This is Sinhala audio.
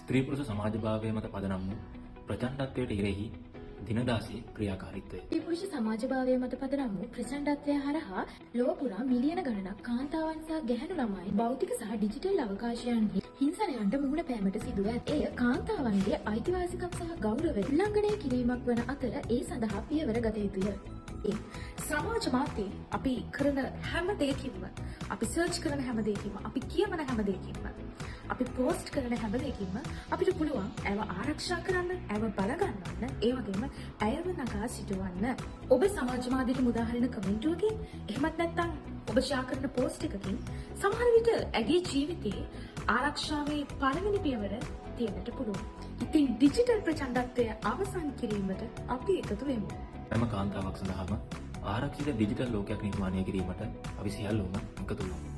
ස්ත්‍රී පුරුෂ සමාජභාවය මත පදනම් වූ ප්‍රචණ්ඩත්වයට ඉරෙහි දිනදාසී ක්‍රියාකාරීත්වය. ස්ත්‍රී පුරුෂ සමාජභාවය මත පදනම් වූ ප්‍රචණ්ඩත්වය හරහා ලොව පුරා මිලියන ගණනක් කාන්තාවන් සහ ගැහැණු ළමයි භෞතික සහ ඩිජිටල් අවකාශයන්හි හිංසනයන්ට මුහුණ පෑමට සිදුව ඇත. එය කාන්තාවන්ගේ අයිතිවාසිකම් සහ ගෞරවය උල්ලංඝනය කිරීමක් වන අතර ඒ සඳහා පියවර ගත යුතුය. සමාජ මාධ්‍යයේ අපි කරන හැම දෙයකින්ම, අපි සර්ච් කරන හැම දෙයකින්ම, අපි කියවන හැම දෙයකින්ම, අපි පෝස්ට් කරන හැම දෙයකින්ම අපිට පුළුවන් ඇව ආරක්ෂා කරන්න, ඇව බලගන්නවන්න, ඒ වගේම ඇයව නගා සිටවන්න. ඔබ සමාජ මාධ්‍යයට මුදාහරින කමෙන්ටුවකින්, එහෙමත් නැත්නම් ඔබ ෂෙයා කරන පෝස්ට් එකකින් සමහර විට ඇගේ ජීවිතයේ ආරක්ෂාවේ පළවෙනි පියවර තියෙන්නට පුළුවන්. ඉතින් ඩිජිටල් ප්‍රචණ්ඩත්වය අවසන් කිරීමට අපි එකතු වෙමු. හැම කාන්තාවක් සඳහාම ආරක්ෂිත ඩිජිටල් ලෝකයක් නිර්මාණය කිරීමට අපි සියල්ලෝම එකතු වෙමු.